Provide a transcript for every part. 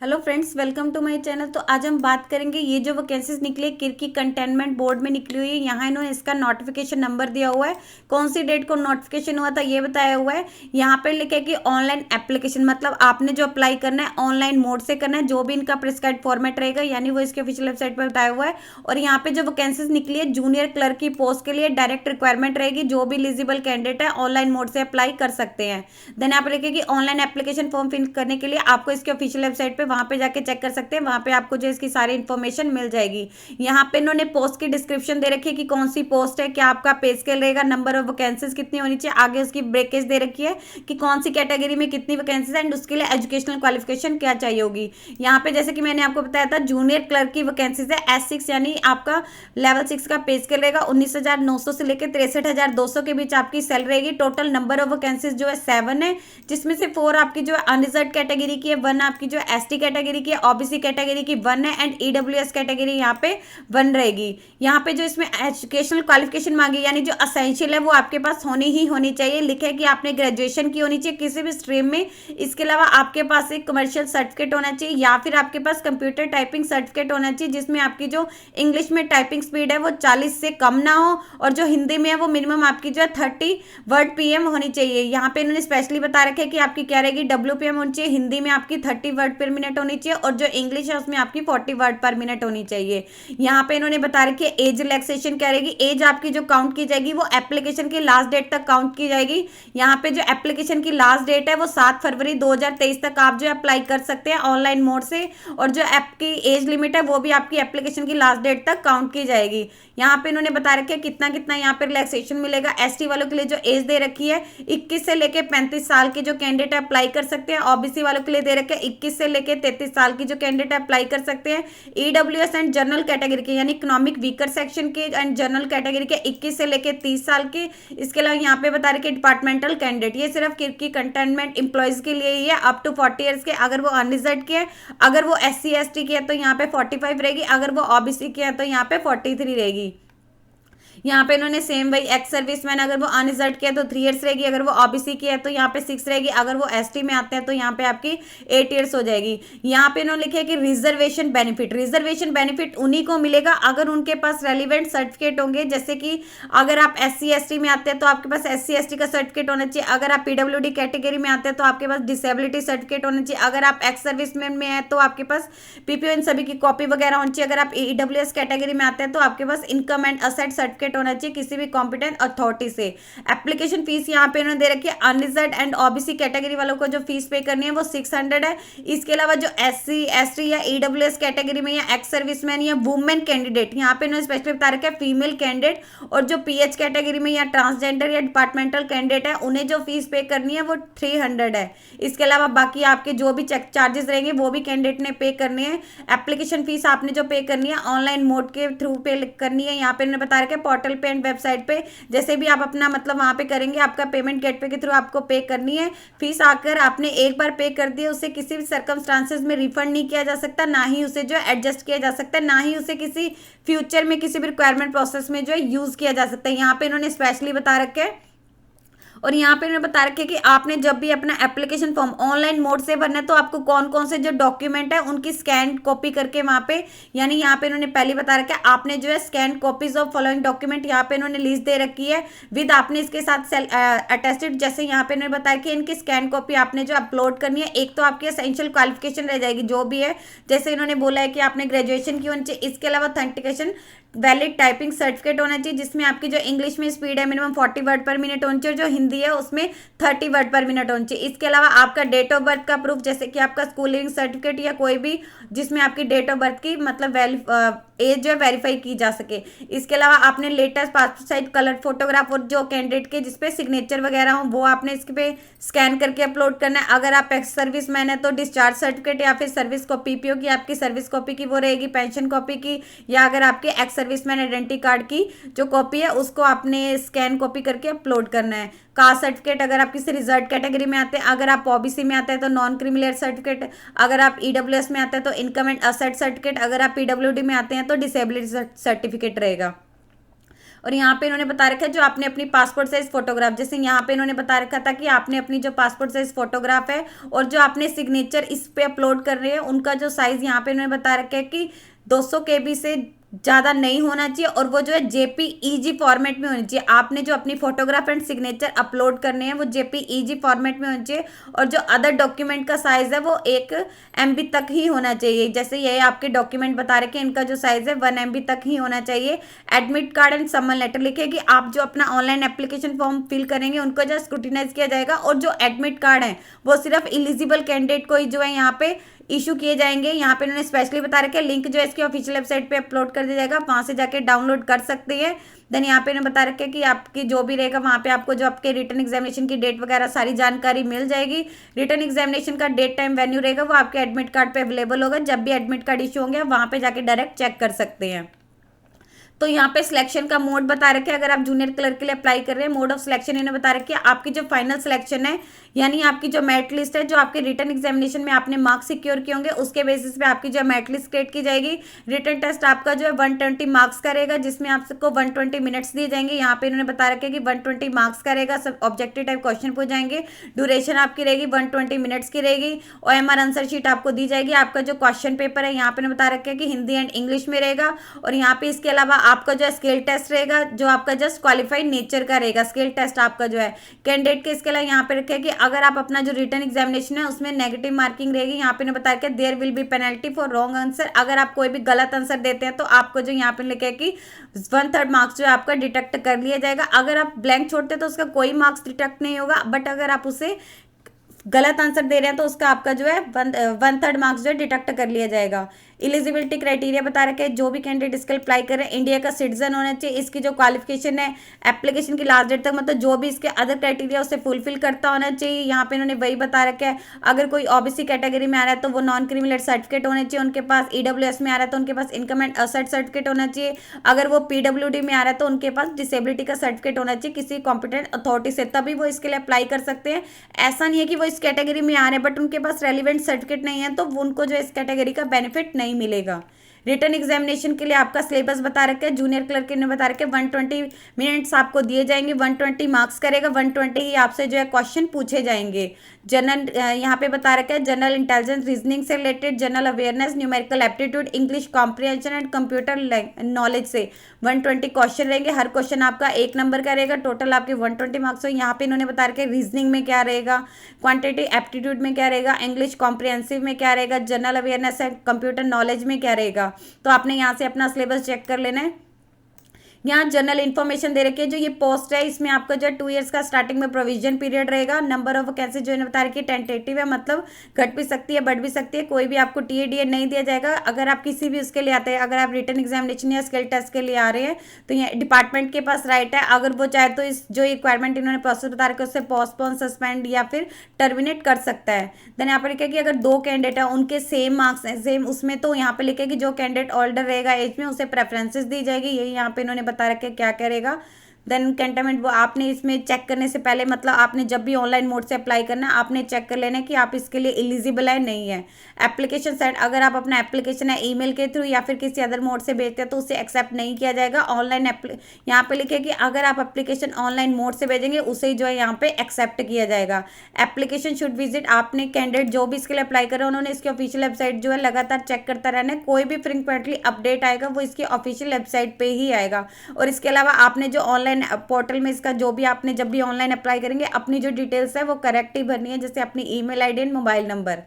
Hello friends, welcome to my channel. तो आज हम बात करेंगे ये जो वैकेंसीज निकली है किरकी कंटेनमेंट बोर्ड में निकली हुई है। यहाँ इन्होंने इसका नोटिफिकेशन नंबर दिया हुआ है, कौन सी डेट को नोटिफिकेशन हुआ था ये बताया हुआ है। यहाँ पे लिखा है कि ऑनलाइन एप्लीकेशन, मतलब आपने जो अप्लाई करना है ऑनलाइन मोड से करना है, जो भी इनका प्रिस्क्राइब फॉर्मेट रहेगा, यानी वो इसके ऑफिशियल वेबसाइट पर बताया हुआ है। और यहाँ पे जो वैकेंसीज निकली है जूनियर क्लर्क की पोस्ट के लिए डायरेक्ट रिक्वायरमेंट रहेगी, जो भी एलिजिबल कैंडिडेट है ऑनलाइन मोड से अप्लाई कर सकते हैं। देन यहाँ पे लिखा है कि ऑनलाइन एप्लीकेशन फॉर्म फिल करने के लिए आपको इसके ऑफिशियल वेबसाइट पे वहां पे जाके चेक कर सकते हैं, वहां पे आपको जो इसकी सारी इन्फॉर्मेशन मिल जाएगी। यहाँ पे इन्होंने पोस्ट की डिस्क्रिप्शन दे रखी है कि कौन सी पोस्ट है, क्या आपका पे स्केल रहेगा, नंबर ऑफ वैकेंसीज कितनी होनी चाहिए, आगे उसकी ब्रेकेज दे रखी है कि कौन सी कैटेगरी में कितनी वैकेंसीज एंड उसके लिए एजुकेशनल क्वालिफिकेशन क्या चाहिए होगी। यहाँ पे जैसे कि मैंने आपको बताया था जूनियर क्लर्क की वैकेंसीज है S6, यानी आपका लेवल 6 का पे स्केल रहेगा। 19,900 से लेकर 63,200 के बीच आपकी सैलरी रहेगी। टोटल नंबर ऑफ वैकेंसीज जो है 7 है, जिसमें से 4 आपकी जो है अनरिजर्व कैटेगरी की है, 1 आपकी जो है ST कैटेगरी की है, OBC कैटेगरी की 1 है एंड EWS कैटेगरी यहाँ पे 1 रहेगी। यहाँ पे जो इसमें एजुकेशनल क्वालिफिकेशन मांगी, यानी जो असेंशियल है वो आपके पास होनी ही होनी चाहिए। लिखा है कि आपने ग्रेजुएशन की होनी चाहिए किसी भी स्ट्रीम में। इसके अलावा आपके पास एक कमर्शियल सर्टिफिकेट होना चाहिए, या फिर आपके पास कंप्यूटर टाइपिंग सर्टिफिकेट होना चाहिए जिसमें आपकी जो इंग्लिश में टाइपिंग स्पीड है वो 40 से कम ना हो, और जो हिंदी में है वो मिनिमम आपकी जो है 30 वर्ड PM होनी चाहिए। यहाँ पे इन्होंने स्पेशली बता रखा है कि आपकी क्या रहेगी, WPM होनी चाहिए, हिंदी में आपकी 30 वर्ड पर मिनट होनी चाहिए, और जो इंग्लिश है उसमें आपकी 40 वर्ड पर मिनट होनी चाहिए। यहाँ पे इन्होंने बता रखी है एज रिलैक्सेशन क्या रहेगी। एज आपकी जो काउंट की जाएगी वो एप्लीकेशन की लास्ट डेट तक काउंट की जाएगी। यहाँ पे जो एप्लीकेशन की लास्ट डेट है वो 7 फरवरी 2023 तक आप जो अप्लाई कर सकते हैं ऑनलाइन मोड से, और जो ऐप की एज लिमिट है वो भी आपकी एप्लीकेशन की लास्ट डेट तक काउंट की जाएगी। यहाँ पे इन्होंने बता रखा है कितना कितना यहाँ पे रिलैक्सेशन मिलेगा। ST वालों के लिए जो एज दे रखी है 21 से लेके 35 साल के जो कैंडिडेट अप्लाई कर सकते हैं। OBC वालों के लिए दे रखे हैं 21 से लेके 33 साल की जो कैंडिडेट अप्लाई कर सकते हैं। EWS एंड जनरल कैटेगरी के, यानी इकोनॉमिक वीकर सेक्शन के एंड जनरल कैटेगरी के 21 से लेके 30 साल के। इसके अलावा यहाँ पे बता रखे डिपार्टमेंटल कैंडिडेट, ये सिर्फ की कंटेनमेंट एम्प्लॉयज के लिए ही है, अप टू 40 ईयर्स के। अगर वो अनरिजर्व के है, अगर वो SC ST के है तो यहाँ पे 45 रहेगी, अगर वो OBC के है तो यहाँ पे 43 रहेगी। यहाँ पे इन्होंने सेम वही एक्स सर्विसमैन, अगर वो अनरिजर्व किया तो 3 ईयर्स रहेगी, अगर वो OBC की है तो यहाँ पे 6 रहेगी, अगर वो ST में आते हैं तो यहाँ पे आपकी 8 ईयर्स हो जाएगी। यहाँ पे इन्होंने लिखा है कि रिजर्वेशन बेनिफिट उन्हीं को मिलेगा अगर उनके पास रेलिवेंट सर्टिफिकेट होंगे। जैसे कि अगर आप SC ST में आते हैं तो आपके पास SC ST का सर्टिफिकेट होना चाहिए, अगर आप PWD कैटेगरी में आते हैं तो आपके पास डिसेबिलिटी सर्टिफिकेट होना चाहिए, अगर आप एक्स सर्विसमैन में है तो आपके पास PPO इन सभी की कॉपी वगैरह होनी चाहिए, अगर आप EWS कैटेगरी में आते हैं तो आपके पास इनकम एंड असेट सर्टिफिकेट होना चाहिए किसी भी कॉम्पिटेंट अथॉरिटी से। एप्लीकेशन फीस यहाँ पे इन्होंने दे रखी है, अनरिजर्व एंड OBC कैटेगरी वालों को जो फीस पे करनी है वो 600 है। इसके अलावा जो SC ST या EWS कैटेगरी में या एक्स सर्विसमैन या वुमेन कैंडिडेट, यहाँ पे इन्होंने स्पेशली बता रखा है फीमेल कैंडिडेट, और जो PH कैटेगरी में या ट्रांसजेंडर या डिपार्टमेंटल कैंडिडेट है उन्हें जो फीस पे करनी है वो 300 है। इसके अलावा बाकी आपके जो भी चेक चार्जेस रहेंगे वो भी कैंडिडेट ने पे करने हैं। एप्लीकेशन फीस आपने जो पे करनी है ऑनलाइन मोड के थ्रू पे करनी है। यहाँ पे इन्होंने बता रखा है पोर्टल पे एंड वेबसाइट पे, जैसे भी आप अपना मतलब वहां पे करेंगे आपका पेमेंट गेटवे के थ्रू आपको पे करनी है। फीस आकर आपने एक बार पे कर दी, उसे किसी भी सर्कमस्टांसेस में रिफंड नहीं किया जा सकता, ना ही उसे जो एडजस्ट किया जा सकता है, ना ही उसे किसी फ्यूचर में किसी भी रिक्वायरमेंट प्रोसेस में जो है यूज किया जा सकता है। यहाँ पे इन्होंने स्पेशली बता रखे है। और यहाँ पे इन्होंने बता रखे कि आपने जब भी अपना एप्लीकेशन फॉर्म ऑनलाइन मोड से भरना है तो आपको कौन कौन से जो डॉक्यूमेंट है उनकी स्कैन कॉपी करके वहाँ पे, यानी यहाँ पे इन्होंने पहले बता रखा है आपने जो है scan copies of following document, यहाँ पे इन्होंने लिस्ट दे रखी है विद आपने इसके साथ अटेस्टेड। जैसे यहाँ पे इन्होंने बताया कि इनकी स्कैन कॉपी आपने जो अपलोड करनी है। एक तो आपकी एसेंशियल क्वालिफिकेशन रह जाएगी जो भी है, जैसे इन्होंने बोला है कि आपने ग्रेजुएशन की होनी चाहिए। इसके अलावा ऑथेंटिकेशन वैलिड टाइपिंग सर्टिफिकेट होना चाहिए जिसमें आपकी जो इंग्लिश में स्पीड है मिनिमम 40 वर्ड पर मिनट होनी चाहिए, और जो हिंदी है उसमें 30 वर्ड पर मिनट होनी चाहिए। इसके अलावा आपका डेट ऑफ बर्थ का प्रूफ, जैसे कि आपका स्कूलिंग सर्टिफिकेट या कोई भी जिसमें आपकी डेट ऑफ बर्थ की मतलब एज जो है वेरीफाई की जा सके। इसके अलावा आपने latest passport size colour photograph और जो कैंडिडेट के जिसपे सिग्नेचर वगैरह हो वो आपने इसके पे स्कैन करके अपलोड करना है। अगर आप एक्स सर्विस मैन है तो डिस्चार्ज सर्टिफिकेट या फिर सर्विस कॉपी PPO की आपकी सर्विस कॉपी की वो रहेगी, पेंशन कॉपी की, या अगर आपके एक्स सर्विसमैन आइडेंटिटी कार्ड की जो कॉपी है उसको आपने स्कैन कॉपी करके अपलोड करना है। कास्ट सर्टिफिकेट, अगर आप किसी रिजर्व कैटेगरी में आते हैं, अगर आप OBC में आते हैं तो नॉन क्रिमिनल सर्टिफिकेट, अगर आप EWS में आते हैं तो इनकम एंड असेट सर्टिफिकेट, अगर आप PWD में आते हैं तो डिसेबिलिटी सर्टिफिकेट रहेगा। और यहाँ पे इन्होंने बता रखा है जो आपने अपनी पासपोर्ट साइज फोटोग्राफ, जैसे यहाँ पे इन्होंने बता रखा था कि आपने अपनी जो पासपोर्ट साइज फोटोग्राफ है और जो आपने सिग्नेचर इस पे अपलोड कर रहे हैं उनका जो साइज यहाँ पे इन्होंने बता रखा है कि 200 KB से ज़्यादा नहीं होना चाहिए और वो जो है JPEG फॉर्मेट में होनी चाहिए। आपने जो अपनी फोटोग्राफ एंड सिग्नेचर अपलोड करने हैं वो JPEG फॉर्मेट में होनी चाहिए और जो अदर डॉक्यूमेंट का साइज़ है वो 1 MB तक ही होना चाहिए। जैसे ये आपके डॉक्यूमेंट बता रहे कि इनका जो साइज़ है 1 MB तक ही होना चाहिए। Admit card and summon letter लिखे कि आप जो अपना ऑनलाइन एप्लीकेशन फॉर्म फिल करेंगे उनको जो स्क्रूटिनाइज किया जाएगा और जो एडमिट कार्ड है वो सिर्फ एलिजिबल कैंडिडेट को ही जो है यहाँ पे इशू किए जाएंगे। यहाँ पे इन्होंने स्पेशली बता रखा है लिंक जो है इसकी ऑफिशियल वेबसाइट पे अपलोड कर दिया जाएगा, वहाँ से जाके डाउनलोड कर सकते हैं। देन यहाँ पे इन्होंने बता रखा है कि आपकी जो भी रहेगा वहाँ पे आपको जो आपके रिटर्न एग्जामिनेशन की डेट वगैरह सारी जानकारी मिल जाएगी। रिटर्न एग्जामिनेशन का डेट टाइम वेन्यू रहेगा वो आपके एडमिट कार्ड पे अवेलेबल होगा। जब भी एडमिट कार्ड इशू होंगे वहाँ पे जाके डायरेक्ट चेक कर सकते हैं। तो यहाँ पे सिलेक्शन का मोड बता रखे हैं, अगर आप जूनियर क्लर्क के लिए अप्लाई कर रहे हैं मोड ऑफ सिलेक्शन इन्हें बता रखी है। आपकी जो फाइनल सिलेक्शन है यानी आपकी जो मेरिट लिस्ट है, जो आपके रिटर्न एग्जामिनेशन में आपने मार्क्स सिक्योर किए होंगे उसके बेसिस पे आपकी जो मेरिट लिस्ट क्रिएट की जाएगी। रिटर्न टेस्ट आपका जो है 120 मार्क्स का रहेगा जिसमें आपको 120 मिनट्स दिए जाएंगे। यहाँ पे इन्होंने बता रखे कि 120 मार्क्स का रहेगा, सब ऑब्जेक्टिव टाइप क्वेश्चन पूछ जाएंगे। ड्यूरेशन आपकी रहेगी 120 मिनट्स की रहेगी। OMR आंसर शीट आपको दी जाएगी। आपका जो क्वेश्चन पेपर है यहाँ पे बता रखे हैं कि हिंदी एंड इंग्लिश में रहेगा। और यहाँ पे इसके अलावा आपका जो स्किल टेस्ट रहेगा जो आपका जस्ट क्वालिफाइड नेचर का रहेगा। स्किल टेस्ट आपका जो है कैंडिडेट के इसके अलावा यहाँ पे रखे कि अगर आप अपना जो रिटर्न एग्जामिनेशन है उसमें नेगेटिव मार्किंग रहेगी। यहाँ पे बताया कि there will be penalty for wrong answer. अगर आप कोई भी गलत आंसर देते हैं तो आपको जो यहाँ पे लिखे कि 1/3 मार्क्स जो है आपका डिडक्ट कर लिया जाएगा। अगर आप ब्लैंक छोड़ते हैं तो उसका कोई मार्क्स डिडक्ट नहीं होगा, बट अगर आप उसे गलत आंसर दे रहे हैं तो उसका आपका जो है 1/3 मार्क्स जो है डिडक्ट कर लिया जाएगा। एलिजिबिलिटी क्राइटेरिया बता रखे हैं जो भी कैंडिडेट इसके अप्लाई कर रहे हैं इंडिया का सिटीजन होना चाहिए। इसकी जो क्वालिफिकेशन है एप्लीकेशन की लास्ट डेट तक मतलब जो भी इसके अदर क्राइटेरिया उसे फुलफिल करता होना चाहिए। यहाँ पे इन्होंने वही बता रखा है अगर कोई OBC कैटेगरी में आ रहा है तो वो नॉन क्रिमिनल सर्टिफिकेट होने चाहिए उनके पास। EWS में आ रहा है तो उनके पास इनकम एंड असर्ट सर्टिफिकेट होना चाहिए। अगर वो PWD में आ रहा है तो उनके पास डिसेबिलिटी का सर्टिफिकेट होना चाहिए किसी कॉम्पिटेंट अथॉरिटी से, तभी वो इसके लिए अप्लाई कर सकते हैं। ऐसा नहीं है कि वो इस कैटेगरी में आ रहे हैं बट उनके पास रेलिवेंट सर्टिफिकेट नहीं है तो उनको जो इस कैटेगरी का बेनिफिट नहीं मिलेगा। रिटर्न एग्जामिनेशन के लिए आपका सिलेबस बता रखे हैं जूनियर क्लर्क ने बता रखे 120 मिनट्स आपको दिए जाएंगे, 120 मार्क्स करेगा, 120 ही आपसे जो है क्वेश्चन पूछे जाएंगे। जनरल यहाँ पे बता रखा है जनरल इंटेलिजेंस रीजनिंग से related, general awareness, numerical aptitude, English comprehension and computer knowledge से 120 क्वेश्चन रहेंगे। हर क्वेश्चन आपका 1 नंबर का रहेगा। टोटल आपके 120 मार्क्स हो। यहाँ पे इन्होंने बता रखे रीजनिंग में क्या रहेगा, क्वांटिटी एप्टीट्यूड में क्या रहेगा, इंग्लिश कॉम्प्रिहेंसिव में क्या रहेगा, general awareness and computer knowledge में क्या रहेगा। तो आपने यहाँ से अपना सिलेबस चेक कर लेना है। यहाँ जनरल इन्फॉर्मेशन दे रखी है जो ये पोस्ट है इसमें आपका जो 2 इयर्स का स्टार्टिंग में प्रोविजन पीरियड रहेगा। नंबर ऑफ वैकेंसी जो है बता रखी है टेंटेटिव है, मतलब घट भी सकती है बढ़ भी सकती है। कोई भी आपको TADA नहीं दिया जाएगा अगर आप किसी भी उसके लिए आते हैं। अगर आप रिटर्न एग्जामिनेशन या स्किल टेस्ट के लिए आ रहे हैं तो ये डिपार्टमेंट के पास राइट है, अगर वो चाहे तो इस जो रिक्वायरमेंट इन्होंने प्रोसेस बता रखा है उससे पोस्टपोन, सस्पेंड या फिर टर्मिनेट कर सकता है। देन यहाँ पर लिखा है कि अगर 2 कैंडिडेट है उनके सेम मार्क्स हैं सेम उसमें तो यहाँ पे लिखे कि जो कैंडिडेट ओल्डर रहेगा एज में उसे प्रेफरेंसेस दी जाएगी। यही यहाँ पे इन्होंने बता रखे क्या करेगा। देन कैंटनमेंट वो आपने इसमें चेक करने से पहले मतलब आपने जब भी ऑनलाइन मोड से अप्लाई करना है आपने चेक कर लेना है कि आप इसके लिए एलिजिबल है नहीं है। एप्लीकेशन सेंड, अगर आप अपना एप्लीकेशन है ईमेल के थ्रू या फिर किसी अदर मोड से भेजते हैं तो उसे एक्सेप्ट नहीं किया जाएगा। ऑनलाइन यहाँ पे लिखे कि अगर आप एप्लीकेशन ऑनलाइन मोड से भेजेंगे उसे जो है यहाँ पे एक्सेप्ट किया जाएगा। एप्लीकेशन शुड विजिट, आपने कैंडिडेट जो भी इसके लिए अप्लाई करा उन्होंने इसकी ऑफिशियल वेबसाइट जो है लगातार चेक करता रहना है। कोई भी फ्रिक्वेंटली अपडेट आएगा वो इसकी ऑफिशियल वेबसाइट पे ही आएगा। और इसके अलावा आपने जो ऑनलाइन पोर्टल में इसका जो भी आपने जब भी ऑनलाइन अप्लाई करेंगे अपनी जो डिटेल्स है वो करेक्ट ही भरनी है, जैसे अपनी email ID and mobile number.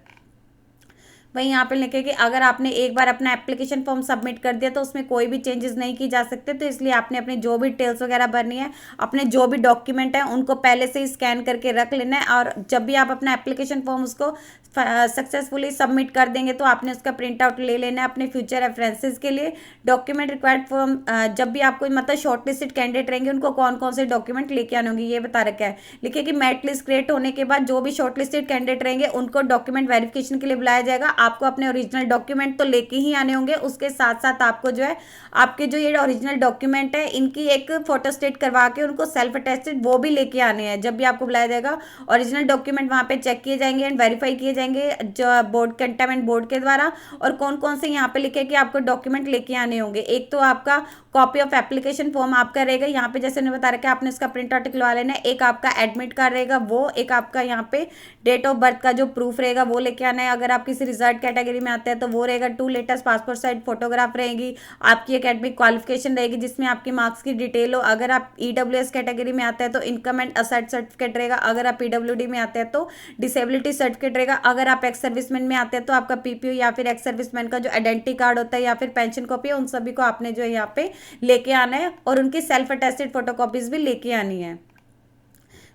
वहीं यहाँ पे लिखे कि अगर आपने एक बार अपना एप्लीकेशन फॉर्म सबमिट कर दिया तो उसमें कोई भी चेंजेस नहीं की जा सकते, तो इसलिए आपने अपनी जो भी डिटेल्स वगैरह भरनी है अपने जो भी डॉक्यूमेंट है उनको पहले से ही स्कैन करके रख लेना है। और जब भी आप अपना एप्लीकेशन फॉर्म उसको सक्सेसफुली सबमिट कर देंगे तो आपने उसका प्रिंट आउट ले लेना है अपने फ्यूचर रेफरेंसेस के लिए। डॉक्यूमेंट रिक्वायर्ड फॉर्म, जब भी आपको मतलब शॉर्टलिस्टेड कैंडिडेट रहेंगे उनको कौन कौन से डॉक्यूमेंट लेके आने होंगे ये बता रखा है। लिखिए कि मेरिट लिस्ट क्रिएट होने के बाद जो भी शॉर्टलिस्टेड कैंडिडेट रहेंगे उनको डॉक्यूमेंट वेरिफिकेशन के लिए बुलाया जाएगा। आपको अपने ओरिजिनल डॉक्यूमेंट तो लेके ही आने होंगे, उसके साथ साथ आपको जो है आपके जो ये ओरिजिनल डॉक्यूमेंट है इनकी एक फोटोस्टेट करवा के उनको सेल्फ अटेस्टेड वो भी लेके आने हैं। जब भी आपको बुलाया जाएगा ओरिजिनल डॉक्यूमेंट वहाँ पे चेक किए जाएंगे एंड वेरीफाई किए जाएंगे जो बोर्ड कंटेनमेंट बोर्ड के द्वारा। और कौन कौन से यहाँ पे लिखे कि आपको डॉक्यूमेंट लेके आने होंगे, एक तो आपका कॉपी ऑफ एप्लीकेशन फॉर्म आपका रहेगा, यहाँ पे जैसे उन्होंने बता रखा है आपने इसका प्रिंट आउट निकलवा लेना है, एक आपका एडमिट कार्ड रहेगा वो, एक आपका यहाँ पे डेट ऑफ बर्थ का जो प्रूफ रहेगा वो लेके आना है, अगर आप किसी रिजर्व कैटेगरी में आते हैं तो वो रहेगा, 2 लेटेस्ट पासपोर्ट साइज फोटोग्राफ रहेगी, आपकी एकेडमिक क्वालिफिकेशन रहेगी जिसमें आपकी मार्क्स की डिटेल हो, अगर आप ईडब्ल्यूएस कैटेगरी में आते हैं तो इनकम एंड असेट सर्टिफिकेट रहेगा, अगर आप पीडब्ल्यूडी में आते हैं तो डिसेबिलिटी सर्टिफिकेट रहेगा, अगर आप एक्स सर्विसमैन में आते हैं तो आपका पीपीओ या फिर एक्स सर्विसमैन का जो आइडेंटिटी कार्ड होता है या फिर पेंशन कॉपी है, उन सभी को आपने जो है यहाँ पे लेके आना है और उनकी सेल्फ अटेस्टेड फोटोकॉपीज भी लेके आनी है।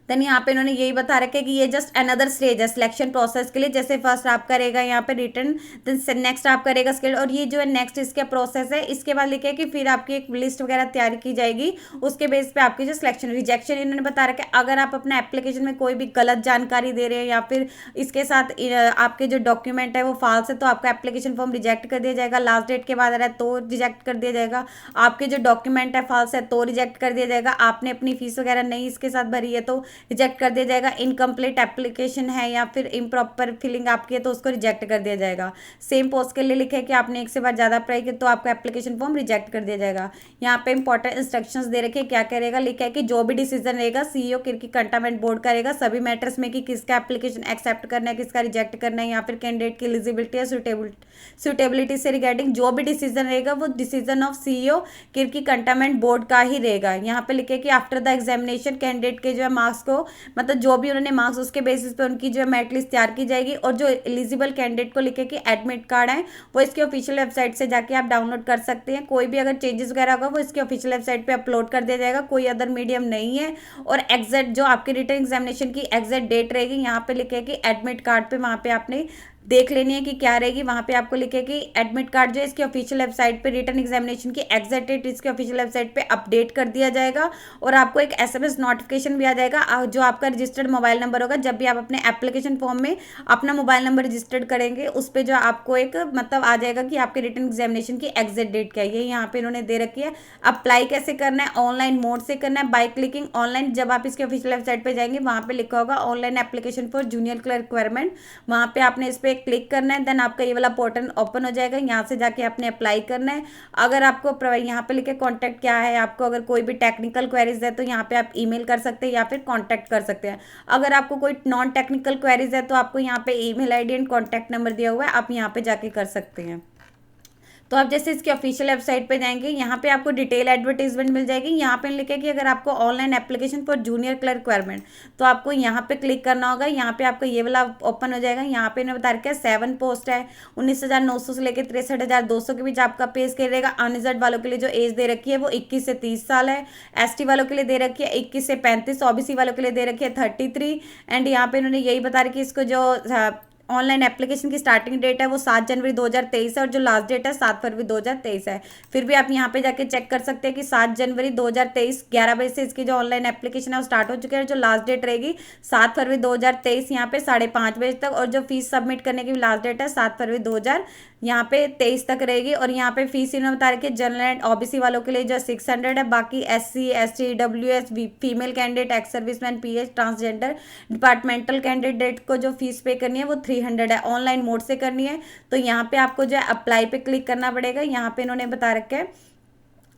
देन यहाँ पे इन्होंने यही बता रखा है कि ये जस्ट अनदर स्टेज है सिलेक्शन प्रोसेस के लिए, जैसे फर्स्ट आप करेगा यहाँ पे रिटर्न, देन नेक्स्ट आप करेगा स्किल, और ये जो है नेक्स्ट इसका प्रोसेस है। इसके बाद लिखे कि फिर आपकी एक लिस्ट वगैरह तैयार की जाएगी, उसके बेस पे आपकी जो सिलेक्शन रिजेक्शन इन्होंने बता रखा है, अगर आप अपने एप्लीकेशन में कोई भी गलत जानकारी दे रहे हैं या फिर इसके साथ आपके जो डॉक्यूमेंट है वो फॉल्स है तो आपका एप्लीकेशन फॉर्म रिजेक्ट कर दिया जाएगा, लास्ट डेट के बाद आ रहा है तो रिजेक्ट कर दिया जाएगा, आपके जो डॉक्यूमेंट है फॉल्स है तो रिजेक्ट कर दिया जाएगा, आपने अपनी फीस वगैरह नहीं इसके साथ भरी है तो रिजेक्ट कर दिया जाएगा, इनकम्प्लीट एप्लीकेशन है या फिर इम्प्रॉपर फिलिंग आपकी है तो उसको रिजेक्ट कर दिया जाएगा। सेम पोस्ट के लिए लिखे है कि आपने एक से बार ज़्यादा अप्लाई किया तो आपका एप्लीकेशन फॉर्म रिजेक्ट कर दिया जाएगा। यहाँ पे इंपॉर्टेंट इंस्ट्रक्शंस दे रखे क्या करेगा, लिखा है कि जो भी डिसीजन रहेगा सीईओ किरकी कंटेनमेंट बोर्ड करेगा सभी मैटर्स में कि किसका एप्लीकेशन एक्सेप्ट करना है किसका रिजेक्ट करना है या फिर कैंडिडेट की एलिजिबिलिटी या सुटेबिलिटी से रिगार्डिंग जो भी डिसीजन रहेगा वो decision of CEO Kirkee containment board का ही रहेगा। यहाँ पे लिखे कि आफ्टर द एग्जामिनेशन कैंडिडेट के जो है मार्क्स को मतलब जो भी उन्होंने मार्क्स उसके बेसिस पे उनकी जो है मेरिट लिस्ट तैयार की जाएगी, और जो एलिजिबल कैंडिडेट को लिखे कि एडमिट कार्ड है वो इसके ऑफिशियल वेबसाइट से जाके आप डाउनलोड कर सकते हैं, कोई भी अगर चेंजेस वगैरह होगा वो इसके ऑफिशियल वेबसाइट पे अपलोड कर दिया जाएगा, कोई अदर मीडियम नहीं है। और एग्जैक्ट जो आपकी रिटन एग्जामिनेशन की एग्जैक्ट डेट रहेगी यहाँ पे लिखे कि एडमिट कार्ड पे वहाँ पे आपने देख लेनी है कि क्या रहेगी, वहाँ पे आपको लिखे कि एडमिट कार्ड जो है इसके ऑफिशियल वेबसाइट पे रिटन एग्जामिनेशन की एग्जैक्ट डेट इसके ऑफिशियल वेबसाइट पे अपडेट कर दिया जाएगा, और आपको एक एसएमएस नोटिफिकेशन भी आ जाएगा जो आपका रजिस्टर्ड मोबाइल नंबर होगा, जब भी आप अपने एप्लीकेशन फॉर्म में अपना मोबाइल नंबर रजिस्टर्ड करेंगे उस पर जो आपको एक मतलब आ जाएगा कि आपके रिटन एग्जामिनेशन की एग्जैक्ट डेट क्या है। ये यहाँ पे इन्होंने दे रखी है। अप्लाई कैसे करना है, ऑनलाइन मोड से करना है बाय क्लिकिंग ऑनलाइन, जब आप इसके ऑफिशियल वेबसाइट पे जाएंगे वहाँ पे लिखा होगा online application for junior clerk requirement, वहाँ पे आपने इस पर क्लिक करना है, देन आपका ये वाला पोर्टल ओपन हो जाएगा, यहाँ से जाके आपने अप्लाई करना है। अगर आपको यहाँ पे लिखे कॉन्टैक्ट क्या है, आपको अगर कोई भी टेक्निकल क्वेरीज है तो यहाँ पे आप ईमेल कर सकते हैं या फिर कॉन्टैक्ट कर सकते हैं, अगर आपको कोई नॉन टेक्निकल क्वेरीज है तो आपको यहाँ पे email ID and contact number दिया हुआ है, आप यहाँ पे जाके कर सकते हैं। तो आप जैसे इसकी ऑफिशियल वेबसाइट पे जाएंगे यहाँ पे आपको डिटेल एडवर्टीजमेंट मिल जाएगी, यहाँ पे लिखा है कि अगर आपको online application for junior clerk requirement तो आपको यहाँ पे क्लिक करना होगा, यहाँ पे आपको ये वाला ओपन हो जाएगा। यहाँ पे इन्होंने बता रखा है 7 पोस्ट है, 19,900 से लेकर 63,200 के बीच आपका पे स्केल रहेगा। अनरिजर्व वालों के लिए जो एज दे रखी है वो 21 से 30 साल है, एसटी वालों के लिए दे रखी है 21 से 35, ओबीसी वालों के लिए दे रखी है 33, एंड यहाँ पे इन्होंने यही बता रखी है इसको जो ऑनलाइन एप्लीकेशन की स्टार्टिंग डेट है वो 7 जनवरी 2023 है और जो लास्ट डेट है 7 फरवरी 2023 है। फिर भी आप यहाँ पे जाके चेक कर सकते हैं कि 7 जनवरी 2023 11 बजे से इसकी जो ऑनलाइन एप्लीकेशन है वो स्टार्ट हो चुकी है, जो लास्ट डेट रहेगी 7 फरवरी 2023 यहाँ पे 5:30 बजे तक, और जो फीस सबमिट करने की लास्ट डेट है 7 फरवरी 2023 तक रहेगी। और यहाँ पे फीस इन्होंने बता रखी है जनरल एंड ओबीसी वालों के लिए जो 600 है, बाकी SC ST EWS female candidate ex serviceman PH transgender departmental candidate को जो फीस पे करनी है वो 300 है, ऑनलाइन मोड से करनी है। तो यहाँ पे आपको जो है अप्लाई पे क्लिक करना पड़ेगा, यहाँ पे इन्होंने बता रखा है।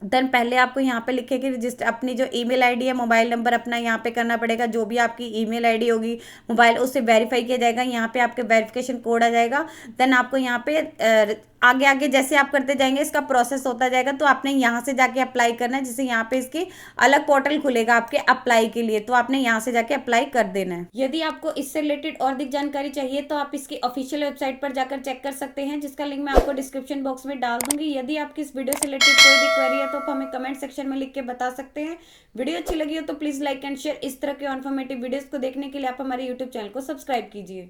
देन पहले आपको यहाँ पे लिखे कि रजिस्टर अपनी जो ईमेल आईडी है मोबाइल नंबर अपना यहाँ पे करना पड़ेगा, जो भी आपकी ईमेल आईडी होगी मोबाइल उससे वेरीफाई किया जाएगा, यहाँ पे आपके वेरिफिकेशन कोड आ जाएगा। देन आपको यहाँ पे आगे आगे जैसे आप करते जाएंगे इसका प्रोसेस होता जाएगा, तो आपने यहाँ से जाके अप्लाई करना है। जैसे यहाँ पे इसकी अलग पोर्टल खुलेगा आपके अप्लाई के लिए, तो आपने यहाँ से जाके अप्लाई कर देना है। यदि आपको इससे रिलेटेड और अधिक जानकारी चाहिए तो आप इसकी ऑफिशियल वेबसाइट पर जाकर चेक कर सकते हैं, जिसका लिंक मैं आपको डिस्क्रिप्शन बॉक्स में डाल दूंगी। यदि आपकी इस वीडियो से रिलेटेड कोई भी क्वेरी है तो आप हमें कमेंट सेक्शन में लिख के बता सकते हैं। वीडियो अच्छी लगी हो तो प्लीज लाइक एंड शेयर। इस तरह के इन्फॉर्मेटिव वीडियोस को देखने के लिए आप हमारे यूट्यूब चैनल को सब्सक्राइब कीजिए।